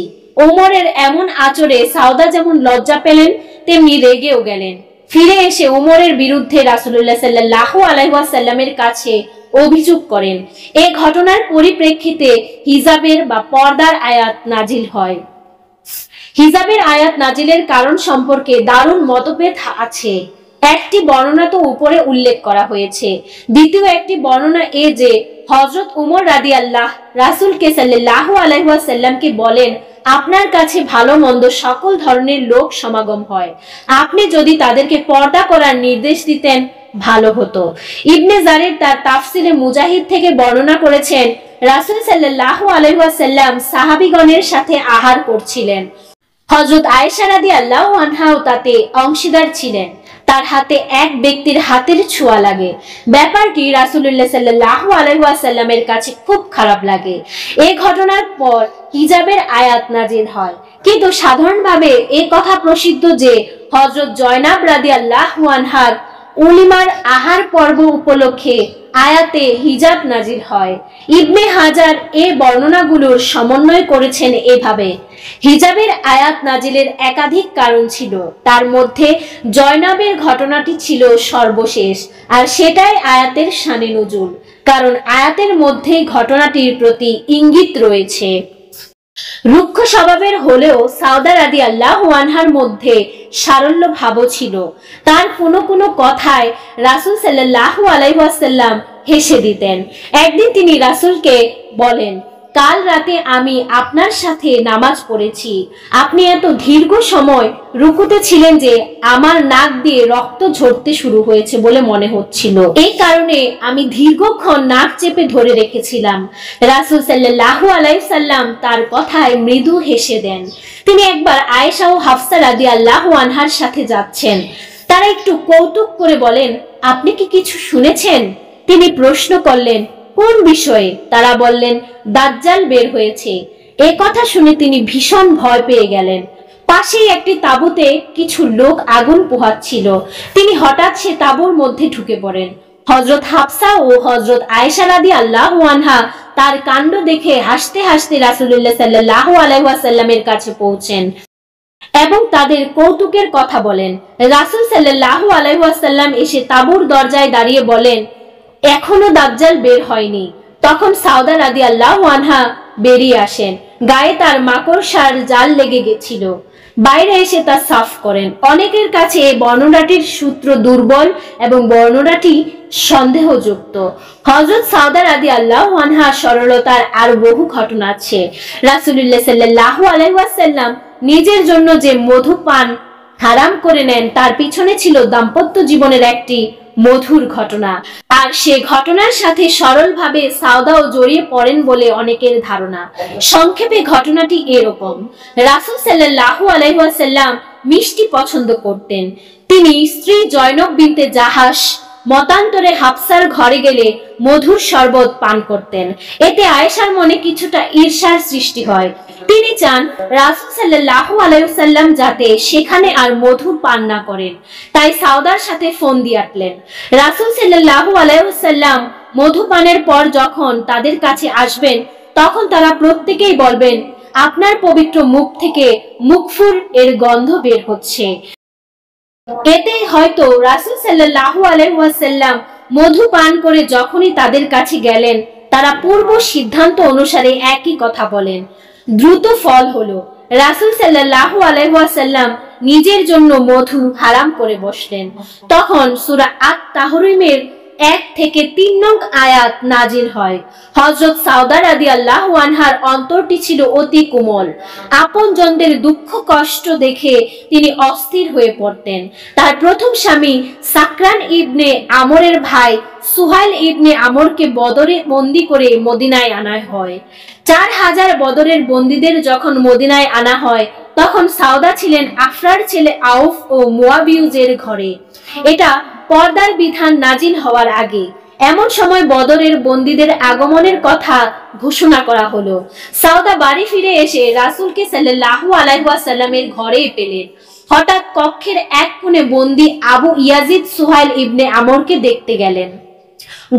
ওমরের এমন আচরে সাউদা যেমন লজ্জা পেলেন তেমনি রেগেও গেলেন। ফিরে এসে ওমরের বিরুদ্ধে রাসূলুল্লাহ সাল্লাল্লাহু আলাইহি ওয়াসাল্লামের কাছে অভিযোগ করেন। এই ঘটনার পরিপ্রেক্ষিতে হিজাবের বা পর্দার আয়াত নাজিল হয়। হিজাবের আয়াত নাজিলের কারণ সম্পর্কে দারুণ মতভেদ আছে। একটি বর্ণনা তো উপরে উল্লেখ করা হয়েছে। দ্বিতীয় একটি বর্ণনা এ যে হযরত ওমর রাদিয়াল্লাহ রাসূলকে সাল্লাল্লাহু আলাইহি ওয়াসাল্লামকে বলেন, আপনার কাছে ভালো মন্দ সকল ধরনের লোক সমাগম হয়, আপনি যদি তাদেরকে পর্দা করার নির্দেশ দিতেন ভালো হতো। ইবনে জারির তার তাফসিরে মুজাহিদ থেকে বর্ণনা করেছেন, রাসূল সাল্লাল্লাহু আলাইহি ওয়াসাল্লাম সাহাবীগণের সাথে আহার করছিলেন। হযরত আয়েশা রাদিয়াল্লাহু আনহাও তাতে অংশীদার ছিলেন। তার হাতে এক ব্যক্তির হাতের ছোঁয়া লাগে। ব্যাপারটি রাসূলুল্লাহ সাল্লাল্লাহু আলাইহি ওয়াসাল্লামের কাছে খুব খারাপ লাগে। এই ঘটনার পর হিজাবের আয়াত নাজিল হয়। কিন্তু সাধারণভাবে এই কথা প্রসিদ্ধ যে হযরত জয়নাব রাদিয়াল্লাহু আনহার উলিমার আহার পর্ব উপলক্ষে আয়াতে হিজাব নাজিল হয়। ইবনে হাজার এই বর্ণনাগুলোর সমন্বয় করেছেন এভাবে, হিজাবের আয়াত নাজিলের একাধিক কারণ ছিল, তার মধ্যে জয়নাবের ঘটনাটি ছিল সর্বশেষ, আর সেটাই আয়াতের শানে নুজুল, কারণ আয়াতের মধ্যে ঘটনাটির প্রতি ইঙ্গিত রয়েছে। রুক্ষ স্বভাবের হলেও সাউদা রাদিয়াল্লাহু আনহার মধ্যে সারল্য ভাবও ছিল। তার কোনো কোনো কথায় রাসূল সাল্লাল্লাহু আলাইহি ওয়াসাল্লাম হেসে দিতেন। একদিন তিনি রাসূলকে বলেন, কাল রাতে আমি আপনার সাথে নামাজ পড়েছি। আপনি এত দীর্ঘ সময় রুকুতে ছিলেন যে আমার নাক দিয়ে রক্ত ঝরতে শুরু হয়েছে বলে মনে হচ্ছিল। এই কারণে আমি দীর্ঘক্ষণ নাক চেপে ধরে রেখেছিলাম। রাসূল সাল্লাল্লাহু আলাইহি সাল্লাম তার কথায় মৃদু হেসে দেন। তিনি একবার আয়েশা ও হাফসা রাদিয়াল্লাহু আনহার সাথে যাচ্ছেন। তারা একটু কৌতুক করে বলেন, আপনি কি কিছু শুনেছেন? তিনি প্রশ্ন করলেন, কোন বিষয়ে? তারা বললেন, দাজ্জাল বের হয়েছে। এ কথা শুনে তিনি ভীষণ ভয় পেয়ে গেলেন। পাশেই একটি তাঁবুতে কিছু লোক আগুন পোহাচ্ছিল। তিনি হঠাৎ সে তাঁবুর মধ্যে ঢুকে পড়েন। হযরত হাফসা ও হযরত আয়েশা রাদিয়াল্লাহু আনহা তার কাণ্ড দেখে হাসতে হাসতে রাসূলুল্লাহ সাল্লাল্লাহু আলাইহি ওয়াসাল্লামের কাছে পৌঁছেন এবং তাদের কৌতুকের কথা বলেন। রাসূল সাল্লাল্লাহু আলাইহি ওয়াসাল্লাম এসে তাঁবুর দরজায় দাঁড়িয়ে বলেন, এখনো দাজ্জাল বের হয়নি। তখন সাউদা রাদিয়াল্লাহু আনহা বেরিয়ে আসেন। গায়ে তার মাকড়সার জাল লেগে গেছিল। বাইরে এসে তা সাফ করেন। অনেকের কাছে এই বর্ণনাটির সূত্র দুর্বল এবং বর্ণনাটি সন্দেহযুক্ত। হযরত সাউদা রাদিয়াল্লাহু আনহা সরলতার আর বহু ঘটনা আছে। রাসূলুল্লাহ সাল্লাল্লাহু আলাইহি ওয়াসাল্লাম নিজের জন্য যে মধু পান হারাম করে নেন তার পিছনে ছিল দাম্পত্য জীবনের একটি মধুর ঘটনা, আর সে ঘটনার সাথে সরলভাবে সাউদাও জড়িয়ে পড়েন বলে অনেকের ধারণা। সংক্ষেপে ঘটনাটি এরকম, রাসূল সাল্লাল্লাহু আলাইহি ওয়াসাল্লাম মিষ্টি পছন্দ করতেন। তিনি স্ত্রী জয়নব বিনতে জাহাশ মতান্তরে হাফসার ঘরে গেলে মধুর শরবত পান করতেন। এতে আয়েশার মনে কিছুটা ঈর্ষার সৃষ্টি হয়। তিনি চান রাসূল সাল্লাল্লাহু আলাইহি ওয়াসাল্লাম যাতে সেখানে আর মধু পান না করেন, তাই সাউদার সাথে ফোন দিয়ে আটলেন। রাসূল সাল্লাল্লাহু আলাইহি ওয়াসাল্লাম মধু পানের পর যখন তাদের কাছে আসবেন তখন তারা প্রত্যেকেই বলবেন, আপনার পবিত্র মুখ থেকে মুগফুর এর গন্ধ বের হচ্ছে। এতে হয়তো রাসূল সাল্লাল্লাহু আলাইহি ওয়াসাল্লাম মধু পান করে যখনই তাদের কাছে গেলেন তারা পূর্ব সিদ্ধান্ত অনুসারে একই কথা বলেন। দ্রুত ফল হলো, রাসূল সাল্লাল্লাহু আলাইহি ওয়াসাল্লাম নিজের জন্য মধু হারাম করে বসলেন। তখন সূরা আত-তাহরীমের 1 থেকে 3 নং আয়াত নাজিল হয়। হযরত সাউদা রাদিয়াল্লাহু আনহার অন্তরটি ছিল অতি কোমল। আপনজনদের দুঃখ কষ্ট দেখে তিনি অস্থির হয়ে পড়তেন। তার প্রথম স্বামী সাকরান ইবনে আমরের ভাই সুহাইল ইবনে আমরকে বদরে বন্দী করে মদিনায় আনা হয়। 4000 বদরের বন্দীদের যখন মদিনায় আনা হয় তখন সাউদা ছিলেন আফরার ছেলে আউফ ও মুয়াবিয়ুজের ঘরে। এটা পর্দার বিধান নাজিল হওয়ার আগে। এমন সময় বদরের বন্দীদের আগমনের কথা ঘোষণা করা হলো। সাউদা বাড়ি ফিরে এসে রাসূলকে সাল্লাল্লাহু আলাইহি ওয়াসাল্লামের ঘরেই পেলেন। হঠাৎ কক্ষের এক কোণে বন্দী আবু ইয়াজিদ সুহাইল ইবনে আমরকে দেখতে গেলেন।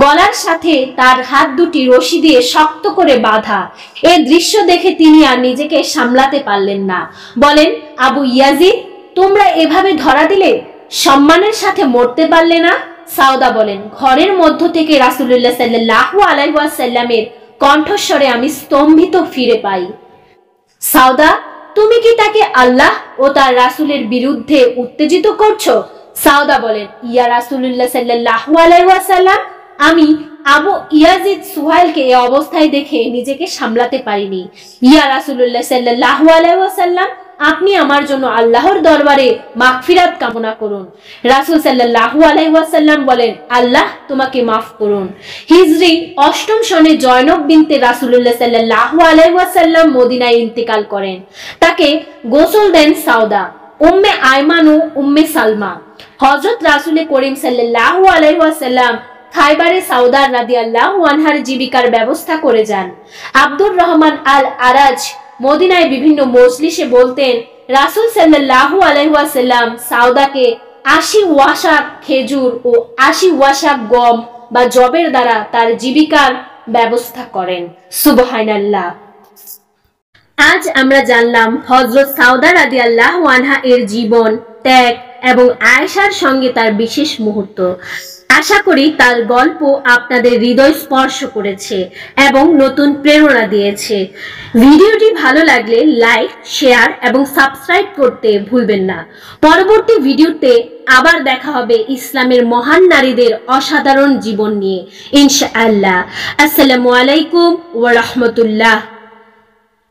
গলার সাথে তার হাত দুটি রশি দিয়ে শক্ত করে বাঁধা। এই দৃশ্য দেখে তিনি আর নিজেকে সামলাতে পারলেন না। বলেন, আবু ইয়াজিদ, তোমরা এভাবে ধরা দিলে? সম্মানের সাথে মরতে পারলে না? সাউদা বলেন, ঘরের মধ্য থেকে রাসূলুল্লাহ সাল্লাল্লাহু আলাইহি ওয়াসাল্লামের কণ্ঠস্বরে আমি স্তম্ভিত ফিরে পাই। সাউদা, তুমি কি তাকে আল্লাহ ও তার রাসূলের বিরুদ্ধে উত্তেজিত করছো? সাউদা বলেন, ইয়া রাসূলুল্লাহ সাল্লাল্লাহু আলাইহি ওয়াসাল্লাম, আমি আবু ইয়াজিদ সুহাইলকে এই অবস্থায় দেখে নিজেকে সামলাতে পারিনি। ইয়া রাসূলুল্লাহ সাল্লাল্লাহু আলাইহি ওয়াসাল্লাম, আপনি আমার জন্য আল্লাহর দরবারে মাগফিরাত কামনা করুন। রাসূল সাল্লাল্লাহু আলাইহি ওয়াসাল্লাম বলেন, আল্লাহ তোমাকে মাফ করুন। হিজরি 8ম সনে জয়নব বিনতে রাসূলুল্লাহ সাল্লাল্লাহু আলাইহি ওয়াসাল্লাম মদিনায় ইন্তেকাল করেন। তাকে গোসল দেন সাউদা, উম্মে আয়মান ও উম্মে সালমা। হযরত রাসূল করিম সাল্লাল্লাহু আলাইহি ওয়াসাল্লাম খায়বারে সাউদা রাদিয়াল্লাহু আনহার জীবিকার ব্যবস্থা করে যান। আব্দুর রহমান আল আরাজ মদিনায় বিভিন্ন মজলিসে বলতেন, রাসূল সাল্লাল্লাহু আলাইহি ওয়াসাল্লাম সাউদাকে 80 ওয়াশাক খেজুর ও 80 ওয়াশাক গম বা জবের দ্বারা তার জীবিকার ব্যবস্থা করেন। সুবহানাল্লাহ। আজ আমরা জানলাম হযরত সাউদা রাদিয়াল্লাহু আনহা এর জীবন, ত্যাগ এবং আয়েশার সঙ্গে তার বিশেষ মুহূর্ত। আশা করি তার গল্প আপনাদের হৃদয় স্পর্শ করেছে এবং নতুন প্রেরণা দিয়েছে। ভিডিওটি ভালো লাগলে লাইক, শেয়ার এবং সাবস্ক্রাইব করতে ভুলবেন না। পরবর্তী ভিডিওতে আবার দেখা হবে ইসলামের মহান নারীদের অসাধারণ জীবন নিয়ে ইনশাআল্লাহ। আসসালামু আলাইকুম ওয়া রাহমাতুল্লাহ।